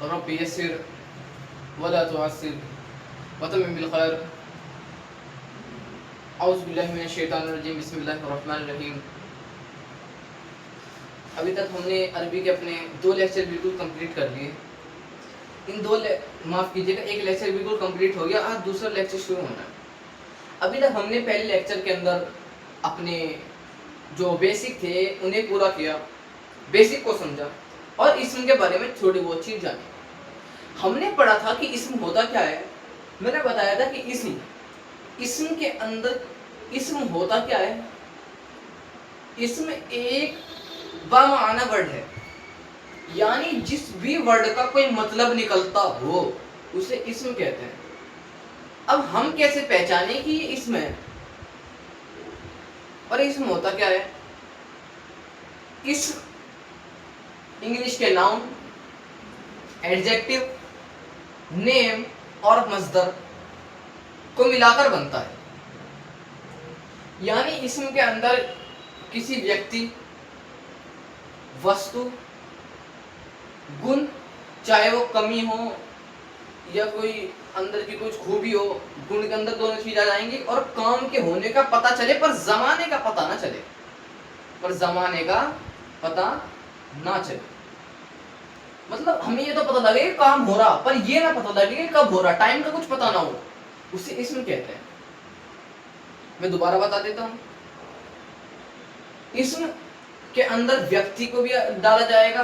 Rabbi यस्सिर वला तुअस्सिर वतमिम bill खैर। औज़ु बिल्लाहि मिनश शैतानिर रजीम, बिस्मिल्लाहिर रहमानिर रहीम। अभी तक हमने अरबी के अपने 2 लेक्चर बिल्कुल कंप्लीट कर लिए। इन माफ़ कीजिएगा, एक लेक्चर बिल्कुल कंप्लीट हो गया, आज दूसरा लेक्चर शुरू होना है। अभी तक हमने पहले लेक्चर के अंदर अपने जो बेसिक थे उन्हें पूरा किया, बेसिक को समझा और इस्म के बारे में थोड़ी बहुत चीज़ जानी। हमने पढ़ा था कि इस्म होता क्या है। मैंने बताया था कि इस्म के अंदर इस्म होता क्या है। इस्म एक बामाना वर्ड है, यानी जिस भी वर्ड का कोई मतलब निकलता हो उसे इस्म कहते हैं। अब हम कैसे पहचाने कि ये इस्म है और इस्म होता क्या है। इस्म इंग्लिश के नाउन, एडजेक्टिव, नेम और मस्दर को मिलाकर बनता है। यानी इस्म के अंदर किसी व्यक्ति, वस्तु, गुण, चाहे वो कमी हो या कोई अंदर की कुछ खूबी हो, गुण के अंदर दोनों चीज आ जाएंगी और काम के होने का पता चले पर जमाने का पता ना चले, मतलब हमें ये तो पता लगे काम हो रहा पर ये ना पता लगे कब हो रहा, टाइम का कुछ पता ना हो, उसे इस्म कहते हैं। मैं दोबारा बता देता हूं। इस्म के अंदर व्यक्ति को भी डाला जाएगा,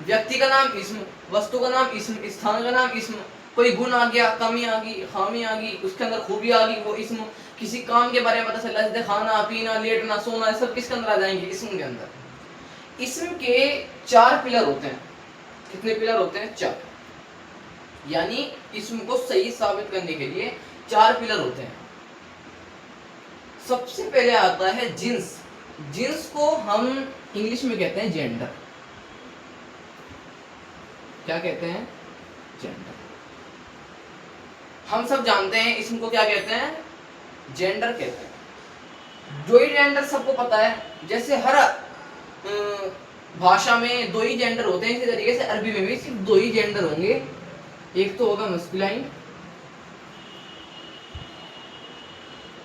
व्यक्ति का नाम इस्म, वस्तु का नाम इस्म, स्थान का नाम इस्म, कोई गुण आ गया, कमी आ गई, खामी आ गई, उसके अंदर खूबी आ गई, वो इस्म। किसी काम के बारे में पता चला, जैसे खाना पीना, लेटना सोना, सब किसके अंदर आ जाएंगे, इस्म के अंदर। इस्म के 4 पिलर होते हैं। कितने पिलर होते हैं? 4। यानी इस्म को सही साबित करने के लिए 4 पिलर होते हैं। सबसे पहले आता है जिन्स। जिन्स को हम इंग्लिश में कहते हैं जेंडर। क्या कहते हैं? जेंडर। हम सब जानते हैं इस्म को क्या कहते हैं? जेंडर कहते हैं। जो ही जेंडर सबको पता है, जैसे हर भाषा में 2 ही जेंडर होते हैं, इसी तरीके से अरबी में भी सिर्फ 2 ही जेंडर होंगे। एक तो होगा मस्कुलाइन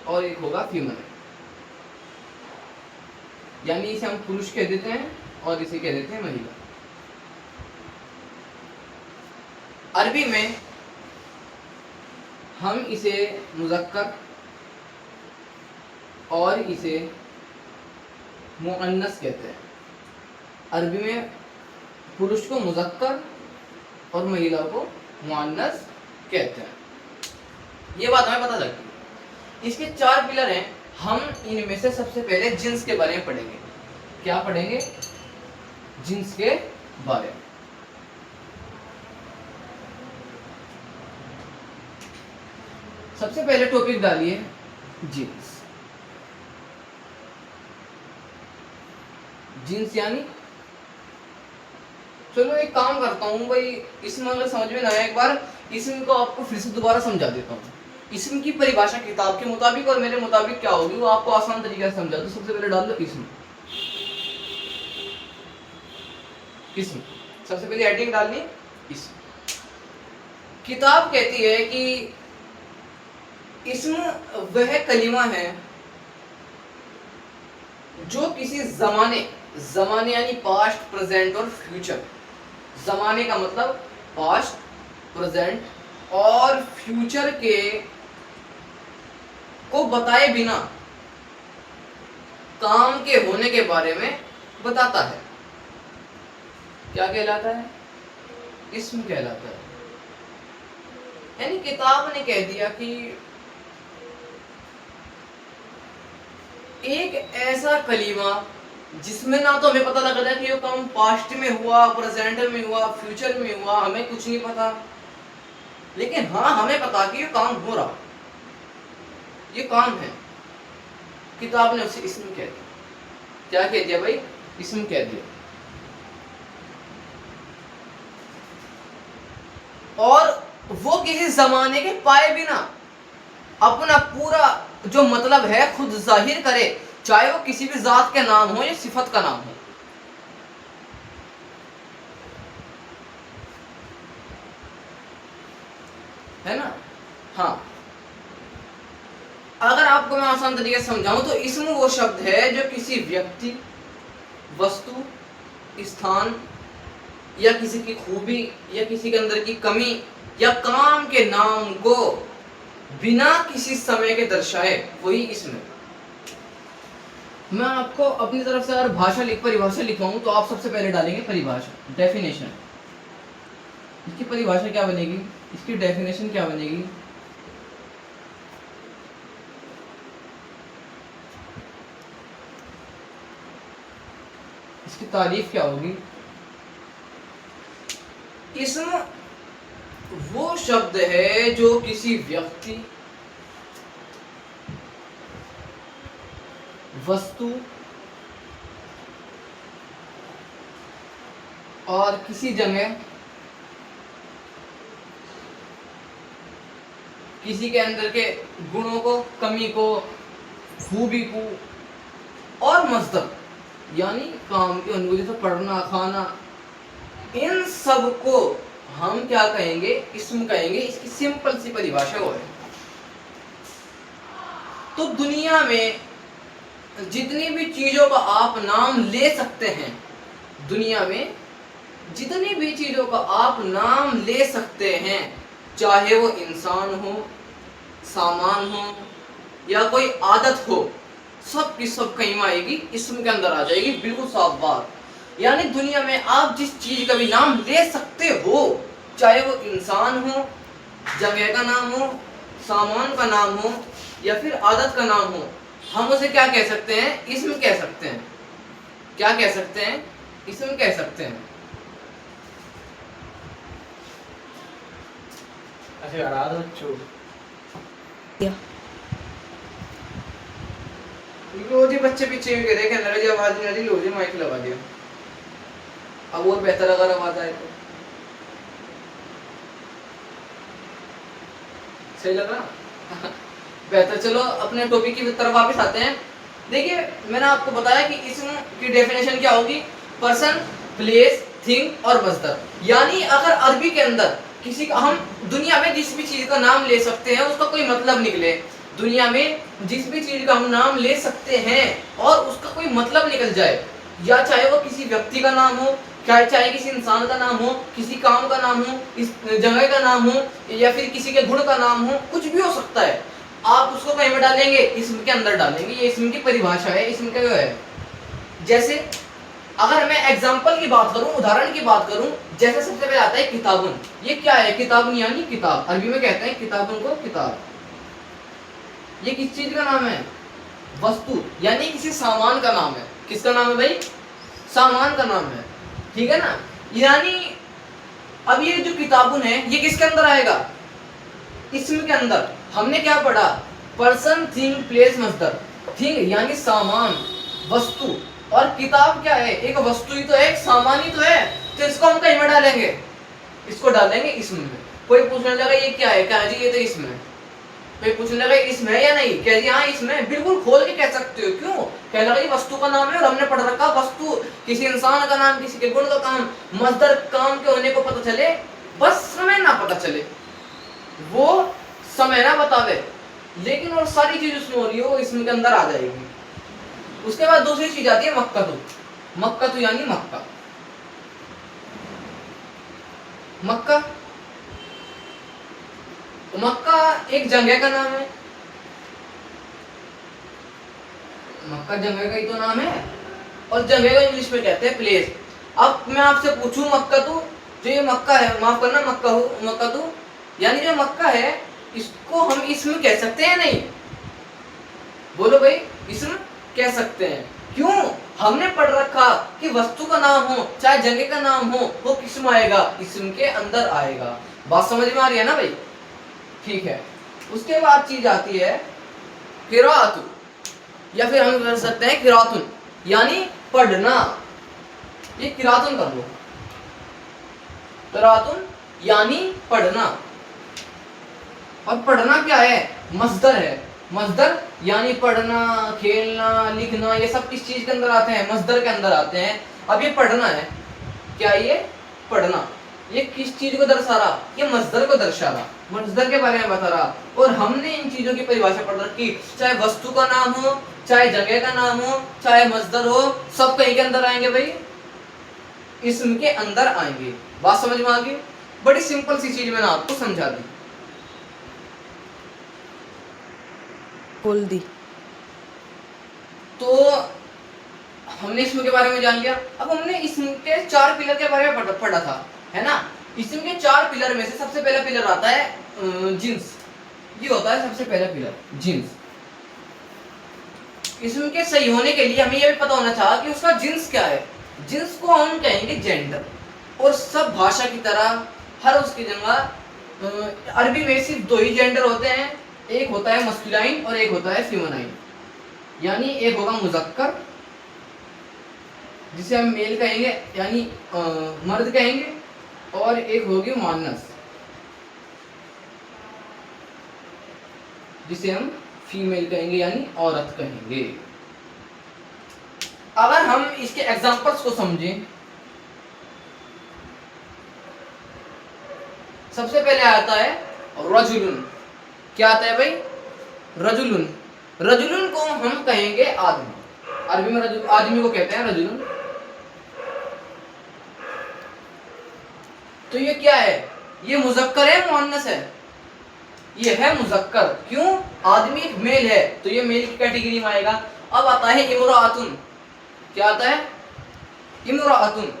और एक होगा फीमेल। यानी इसे हम पुरुष कह देते हैं और इसे कह देते हैं महिला। अरबी में हम इसे मुज़क्कर और इसे मुअन्नस कहते हैं। अरबी में पुरुष को मुज़क्कर और महिला को मुअन्नस कहते हैं। ये बात हमें पता लगती है। इसके 4 पिलर हैं। हम इनमें से सबसे पहले जिन्स के बारे में पढ़ेंगे। क्या पढ़ेंगे? जिन्स के बारे में। सबसे पहले टॉपिक डालिए जिन्स। जिन्स यानी, चलो एक काम करता हूं भाई, इसमें अगर समझ में ना आया, एक बार इसम को आपको फिर से दोबारा समझा देता हूं। इसम की परिभाषा किताब के मुताबिक और मेरे मुताबिक क्या होगी वो आपको आसान तरीके से समझा दो। सबसे पहले डाल दो इसम। इसम सबसे पहले हेडिंग डालनी इसम। किताब कहती है कि इसम वह कलिमा है जो किसी जमाने यानी पास्ट, प्रेजेंट और फ्यूचर। जमाने का मतलब पास्ट, प्रेजेंट और फ्यूचर के को बताए बिना काम के होने के बारे में बताता है। क्या कहलाता है? इस्म कहलाता है। यानी किताब ने कह दिया कि एक ऐसा कलीमा जिसमें ना तो हमें पता लगा था कि ये काम पास्ट में हुआ, प्रेजेंट में हुआ, फ्यूचर में हुआ, हमें कुछ नहीं पता, लेकिन हाँ हमें पता कि ये काम हो रहा, ये काम है। किताब ने उसे इस्म कह दिया। क्या कह दिया भाई? इस्म कह दिया। और वो किसी जमाने के पाए बिना अपना पूरा जो मतलब है खुद जाहिर करे, चाहे वो किसी भी जात के नाम हो या सिफत का नाम हो। है ना। हाँ, अगर आपको मैं आसान तरीके से समझाऊं तो इसम वो शब्द है जो किसी व्यक्ति, वस्तु, स्थान या किसी की खूबी या किसी के अंदर की कमी या काम के नाम को बिना किसी समय के दर्शाए, वही इसमें। मैं आपको अपनी तरफ से अगर परिभाषा लिखवाऊं तो आप सबसे पहले डालेंगे परिभाषा, डेफिनेशन। इसकी परिभाषा क्या बनेगी, इसकी डेफिनेशन क्या बनेगी? इसकी तारीफ क्या होगी? इसम वो शब्द है जो किसी व्यक्ति, वस्तु और किसी जगह, किसी के अंदर के गुणों को, कमी को, खूबी को और मजदर यानी काम की अनुभूति से पढ़ना, खाना, इन सब को हम क्या कहेंगे? इसम कहेंगे। इसकी सिंपल सी परिभाषा वो है। तो दुनिया में जितनी भी चीजों का आप नाम ले सकते हैं, दुनिया में जितनी भी चीजों का आप नाम ले सकते हैं, चाहे वो इंसान हो, सामान हो या कोई आदत हो, सब की सब कहीं में आएगी, इसम के अंदर आ जाएगी। बिल्कुल साफ बात। यानी दुनिया में आप जिस चीज का भी नाम ले सकते हो, चाहे वो इंसान हो, जगह का नाम हो, सामान का नाम हो या फिर आदत का नाम हो, हम उसे क्या कह सकते हैं? इसम कह सकते हैं। क्या कह सकते हैं? इसम कह सकते हैं। अच्छा यार बच्चों, लो जी, बच्चे पीछे भी देखे ना जी, आवाज नहीं आ रही, लो जी माइक लगा दिया। अब और बेहतर अगर आवाज आए तो सही लगा। बेहतर। चलो अपने टॉपिक की तरफ वापस आते हैं। देखिए, मैंने आपको बताया कि इसम की डेफिनेशन क्या होगी? पर्सन, प्लेस, थिंग और मजदर। यानी अगर अरबी के अंदर किसी का, हम दुनिया में जिस भी चीज का नाम ले सकते हैं उसका कोई मतलब निकले, दुनिया में जिस भी चीज का हम नाम ले सकते हैं और उसका कोई मतलब निकल जाए, या चाहे वो किसी व्यक्ति का नाम हो, चाहे किसी इंसान का नाम हो, किसी काम का नाम हो, इस जगह का नाम हो या फिर किसी के गुण का नाम हो, कुछ भी हो सकता है, आप उसको कहीं में डालेंगे? इसम के अंदर डालेंगे। ये इसम की परिभाषा है, इसम का जो है। जैसे अगर मैं एग्जाम्पल की बात करूं, उदाहरण की बात करूं, जैसे सबसे पहले आता है किताबुन। ये क्या है? किताबुन यानी किताब। अरबी में कहते हैं किताबुन को किताब। ये किस चीज का नाम है? वस्तु यानी किसी सामान का नाम है। किसका नाम है भाई? सामान का नाम है, ठीक है ना। यानी अब ये जो किताबुन है ये किसके अंदर आएगा? इसम के अंदर। हमने क्या पढ़ा? पर्सन, थिंग, प्लेस, मजदर। थिंग यानी सामान, वस्तु, और किताब क्या है? एक वस्तु ही तो है, एक सामान ही तो है। तो इसको हम कहीं में डालेंगे? इसको डालेंगे इसम में। कोई पूछने लगा ये क्या है, कहा जी ये तो इसम है। कोई पूछने लगा इसम है या नहीं, कह जी हाँ इसम है। बिल्कुल खोल के कह सकते हो। क्यों? कह लगा ये वस्तु का नाम है और हमने पढ़ रखा वस्तु किसी इंसान का नाम, किसी के गुण का काम, मजदर काम के होने को पता चले, बस समय ना पता चले, वो समय ना बतावे, लेकिन और सारी चीज उसमें हो रही हो, इसम के अंदर आ जाएगी। उसके बाद दूसरी चीज आती है मक्का। मक्का तो यानी मक्का। मक्का, मक्का एक जगह का नाम है। मक्का जगह का ही तो नाम है, और जगह को इंग्लिश में कहते हैं प्लेस। अब मैं आपसे पूछूं मक्का तो, जो ये मक्का है, माफ करना मक्का तो यानी जो मक्का है, इसको हम इसम कह सकते हैं नहीं? बोलो भाई, इसम कह सकते हैं। क्यों? हमने पढ़ रखा कि वस्तु का नाम हो चाहे जगह का नाम हो, वो किसम आएगा? इसम के अंदर आएगा। बात समझ में आ रही है ना भाई? ठीक है। उसके बाद चीज आती है किराअतु, या फिर हम कर सकते हैं किरातुन यानी पढ़ना। ये किरातुन कर लो, किरातुन यानी पढ़ना। और पढ़ना क्या है? मजदर है। मजदर यानी पढ़ना, खेलना, लिखना, ये सब किस चीज के अंदर आते हैं? मजदर के अंदर आते हैं। अब ये पढ़ना है, क्या ये? पढ़ना। ये किस चीज को दर्शा रहा, ये मजदर को दर्शा रहा, मजदर के बारे में बता रहा। और हमने इन चीजों की परिभाषा पढ़ रखी, चाहे वस्तु का नाम हो, चाहे जगह का नाम हो, चाहे मजदर हो, सब कहीं के अंदर आएंगे भाई, इसम के अंदर आएंगे। बात समझ में आ गई? बड़ी सिंपल सी चीज मैंने आपको समझा दी। बोल दी। तो हमने इसम के बारे में जान लिया। अब हमने इसम के 4 पिलर के बारे में पढ़ा था, है ना। इसम के 4 पिलर में से सबसे पहला पिलर आता है जिन्स। ये होता है सबसे पहला पिलर, जिन्स। इसम के सही होने के लिए हमें यह भी पता होना चाहिए कि उसका जिन्स क्या है। जिन्स को हम कहेंगे जेंडर। और सब भाषा की तरह हर उसकी जगह अरबी में सिर्फ 2 ही जेंडर होते हैं, एक होता है मस्कुलाइन और एक होता है फेमिनाइन। यानी एक होगा मुजक्कर जिसे हम मेल कहेंगे यानी मर्द कहेंगे, और एक होगी मुअन्नस जिसे हम फीमेल कहेंगे यानी औरत कहेंगे। अगर हम इसके एग्जांपल्स को समझें, सबसे पहले आता है रजुलुन। क्या आता है भाई? रजुलुन। रजुलुन को हम कहेंगे आदमी। अरबी में आदमी को कहते हैं रजुलुन। तो ये क्या है? ये मुजक्कर है मुअन्नस है? ये है मुजक्कर। क्यों? आदमी एक मेल है तो ये मेल की कैटेगरी में आएगा। अब आता है इमराअतुन। क्या आता है? इमराअतुन।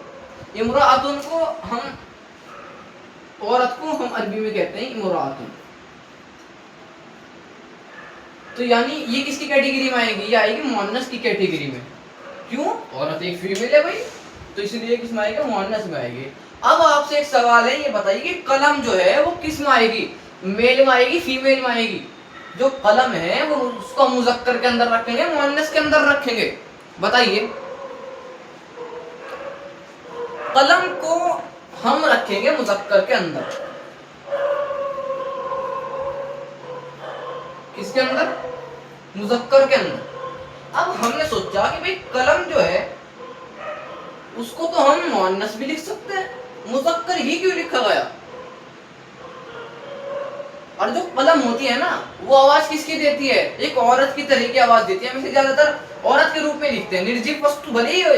इमराअतुन को हम औरत को हम अरबी में कहते हैं इमराअतुन। तो यानी ये किसकी कैटेगरी में आएगी? ये आएगी मुअन्नस की कैटेगरी में। क्यों? औरत एक फीमेल है भाई, तो इसलिए किस में आएगा? मुअन्नस में आएगी। अब आपसे एक सवाल है, ये बताइए कि कलम जो है वो किस में आएगी? मेल में आएगी, फीमेल में आएगी? जो कलम है वो उसको मुजक्कर के अंदर रखेंगे, मुअन्नस के अंदर रखेंगे? बताइए। कलम को हम रखेंगे मुजक्कर के अंदर। किसके अंदर? मुजक्कर के अंदर। अब हमने सोचा कि भाई कलम जो है उसको तो हम मुअन्नस भी लिख सकते हैं, मुजक्कर ही क्यों लिखा गया? और जो कलम होती है ना वो आवाज किसकी देती है? एक औरत की तरह की आवाज देती है। हम इसे ज्यादातर औरत के रूप में लिखते हैं, निर्जीव वस्तु भले ही हो,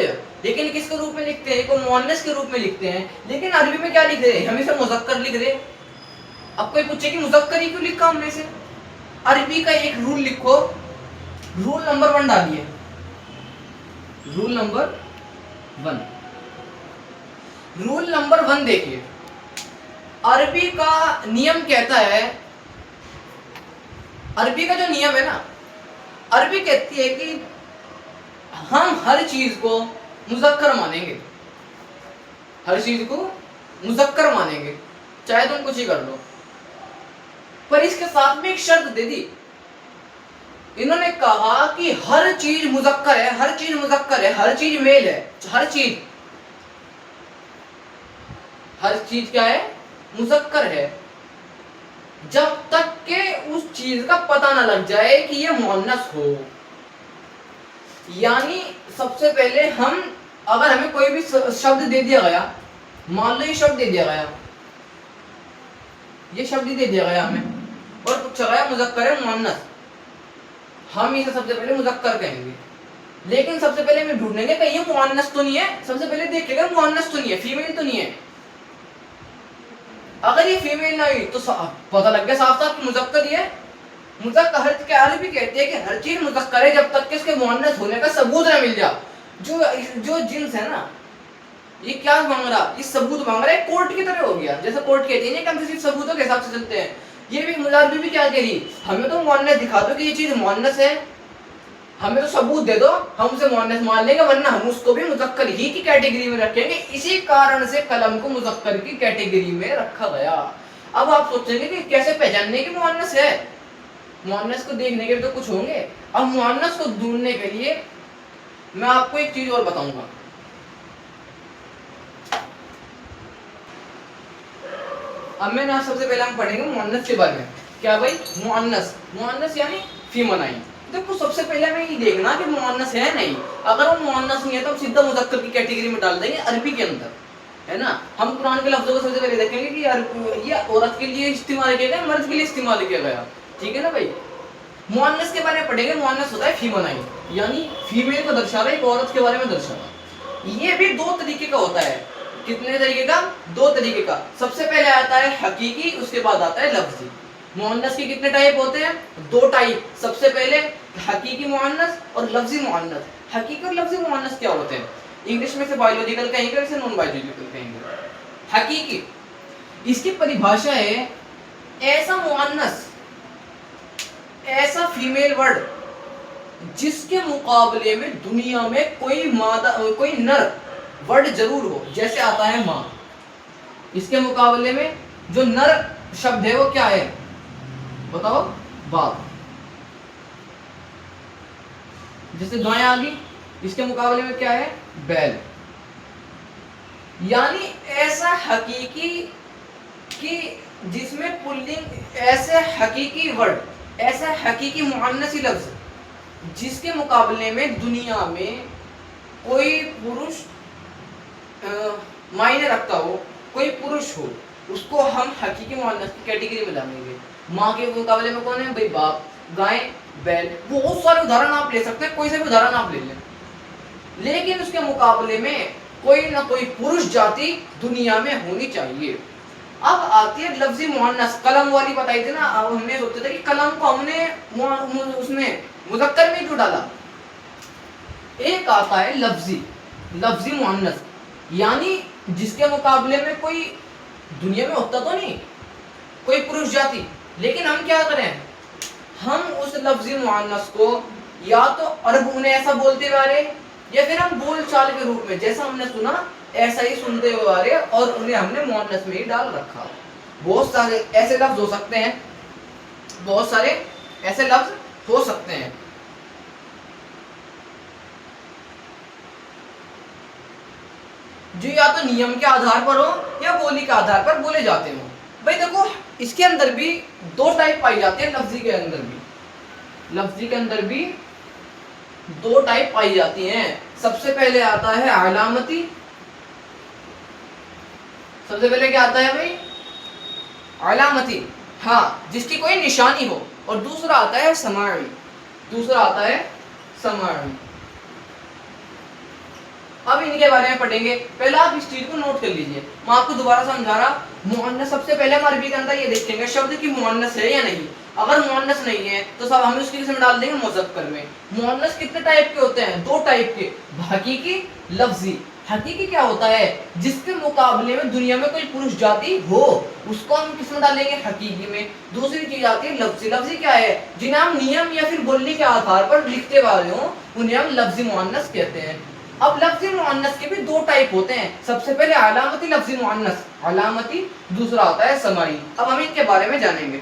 लेकिन किसके रूप में लिखते हैं? को मुअन्नस के रूप में लिखते हैं। लेकिन अरबी में क्या लिख रहे हैं? हम इसे मुजक्कर लिख रहे। अब कोई पूछे कि मुजक्कर ही क्यों लिखा हमने इसे? अरबी का एक रूल लिखो, रूल नंबर 1 डालिए। रूल नंबर 1, रूल नंबर 1 देखिए। अरबी का नियम कहता है, अरबी का जो नियम है ना, अरबी कहती है कि हम हर चीज को मुजक्कर मानेंगे, हर चीज को मुजक्कर मानेंगे, चाहे तुम कुछ ही कर लो। पर इसके साथ में एक शर्त दे दी। इन्होंने कहा कि हर चीज मुजक्कर है, हर चीज मुजक्कर है, हर चीज मेल है, हर चीज, हर चीज क्या है? मुजक्कर है, जब तक के उस चीज का पता ना लग जाए कि ये मुअन्नस हो। यानी सबसे पहले हम, अगर हमें कोई भी शब्द दे दिया गया, मान लो ये शब्द दे दिया गया, ये शब्द दे दिया गया हमें और पूछा गया मुजक्कर है मुअन्नस, हम इसे सबसे पहले मुजक्कर कहेंगे। लेकिन सबसे पहले हमें ढूंढेंगे कि ये मुअन्नस तो नहीं है, सबसे पहले देखेंगे मुअन्नस तो नहीं है, फीमेल तो नहीं है। अगर ये फीमेल ना हुई तो पता लग गया साफ साफ कि मुजक्कर ही है। मुजक्कर के अरबी कहते हैं कि हर चीज मुजक्कर है जब तक कि इसके मुअन्नस होने का सबूत ना मिल जाए। जो जिन्स है ना, ये क्या मांग रहा? ये सबूत मांग रहा है, कोर्ट की तरह हो गया। जैसे कोर्ट कहती है कि हम सिर्फ सबूतों के हिसाब से चलते हैं, ये भी मुजारबी भी क्या कह रही? हमें तो मुअन्नस दिखा दो कि ये चीज मुअन्नस है, हमें तो सबूत दे दो, हम उसे मुअन्नस मान लेंगे, वरना हम उसको भी मुजक्कर ही की कैटेगरी में रखेंगे। इसी कारण से कलम को मुजक्कर की कैटेगरी में रखा गया। अब आप सोचेंगे कि कैसे पहचानने की मुअन्नस है? मुअन्नस को देखने के भी तो कुछ होंगे। अब मुअन्नस को ढूंढने के लिए मैं आपको एक चीज और बताऊंगा। अब मैं ना सबसे पहले हम पढ़ेंगे मुअन्नस के बारे में। क्या भाई? मुअन्नस, मुअन्नस यानी फीमेल। देखो सबसे पहले हमें ये देखना कि मुअन्नस है नहीं। अगर वो मुअन्नस नहीं है तो हम सीधा मुजक्कर की कैटेगरी में डाल देंगे अरबी के अंदर। है ना। हम कुरान के लफ्जों को सबसे पहले देखेंगे कि यार ये औरत के लिए इस्तेमाल किया गया, मर्द के लिए इस्तेमाल किया गया, ठीक है ना भाई। मुअन्नस के बारे में पढ़ेंगे, मुअन्नस होता है फीमेल, यानी फीमेल को दर्शा रहा है, एक औरत के बारे में दर्शा रहा। ये भी दो तरीके का होता है। कितने तरीके का? दो तरीके का। सबसे पहले आता है हकीकी, उसके बाद आता है लफ्जी। मुअन्नस के कितने टाइप होते हैं? दो टाइप। सबसे पहले हकीकी मुअन्नस और लफ्जी मुअन्नस। हकीकी और लफ्जी मुअन्नस क्या होते हैं? इंग्लिश में से बायोलॉजिकल कहेंगे, वैसे नॉन बायोलॉजिकल कहेंगे। हकीकी, इसकी परिभाषा है ऐसा मुअन्नस, ऐसा फीमेल वर्ड जिसके मुकाबले में दुनिया में कोई मादा, कोई नर वर्ड जरूर हो। जैसे आता है माँ, इसके मुकाबले में जो नर शब्द है वो क्या है बताओ? बाप। जैसे गाय आ गई, इसके मुकाबले में क्या है? बैल। यानी ऐसा हकीकी कि जिसमें पुल्लिंग, ऐसे हकीकी वर्ड, ऐसा हकीकी मुअन्नसी लफ्ज जिसके मुकाबले में दुनिया में कोई पुरुष मायने रखता हो, कोई पुरुष हो, उसको हम हकीकी मुअन्नस की कैटेगरी में डालेंगे। माँ के मुकाबले में कौन है भाई? बाप, गाय, बैल। बहुत सारे उदाहरण आप ले सकते हैं, कोई से भी उदाहरण आप ले लें, लेकिन उसके मुकाबले में कोई ना कोई पुरुष जाति दुनिया में होनी चाहिए। अब आती है लफ्जी मुअन्नस। कलम वाली बताई थी ना, अब हमने सोचते थे कि कलम को हमने उसमें मुज़क्कर में क्यों डाला। एक आता है लफ्जी, लफ्जी मुअन्नस, यानी जिसके मुकाबले में कोई दुनिया में होता तो नहीं कोई पुरुष जाति, लेकिन हम क्या करें, हम उस लफ्जी मुअन्नस को या तो अरब उन्हें ऐसा बोलते हुए आ रहे, या फिर हम बोल चाल के रूप में जैसा हमने सुना ऐसा ही सुनते हुए आ रहे और उन्हें हमने मुअन्नस में ही डाल रखा। बहुत सारे ऐसे लफ्ज हो सकते हैं, बहुत सारे ऐसे लफ्ज हो सकते हैं। जो या तो नियम के आधार पर हो या बोली के आधार पर बोले जाते हो। भाई देखो, इसके अंदर भी दो टाइप पाई जाती है। लफ्जी के अंदर भी, लफ्जी के अंदर भी दो टाइप पाई जाती हैं। सबसे पहले आता है अलामती। सबसे पहले क्या आता है भाई? अलामती, हाँ, जिसकी कोई निशानी हो। और दूसरा आता है समाई, दूसरा आता है समाई। अब इनके बारे में पढ़ेंगे। पहले आप इस चीज को नोट कर लीजिए, मैं आपको दोबारा समझा रहा। मुअन्नस, सबसे पहले हम अरबी के अंदर ये देखेंगे शब्द की मुअन्नस है या नहीं। अगर मुअन्नस नहीं है तो सब हम उसकी किसमें डाल देंगे? मुज़क्कर में। मुअन्नस कितने टाइप के होते हैं? दो टाइप के, हकीकी, लफ्जी। हकीकी क्या होता है? जिसके मुकाबले में दुनिया में कोई पुरुष जाति हो, उसको हम किसमें डालेंगे? हकीकी में। दूसरी चीज आती है लफ्जी। लफ्जी क्या है? जिन्हें हम नियम या फिर बोलने के आधार पर लिखते वाले हो, उन्हें हम लफ्जी मुअन्नस कहते हैं। अब लफ्जी मुअन्नस के भी दो टाइप होते हैं। सबसे पहले अलामती लफ्जी मुअन्नस, अलामती, दूसरा होता है समाई। अब हम इनके बारे में जानेंगे।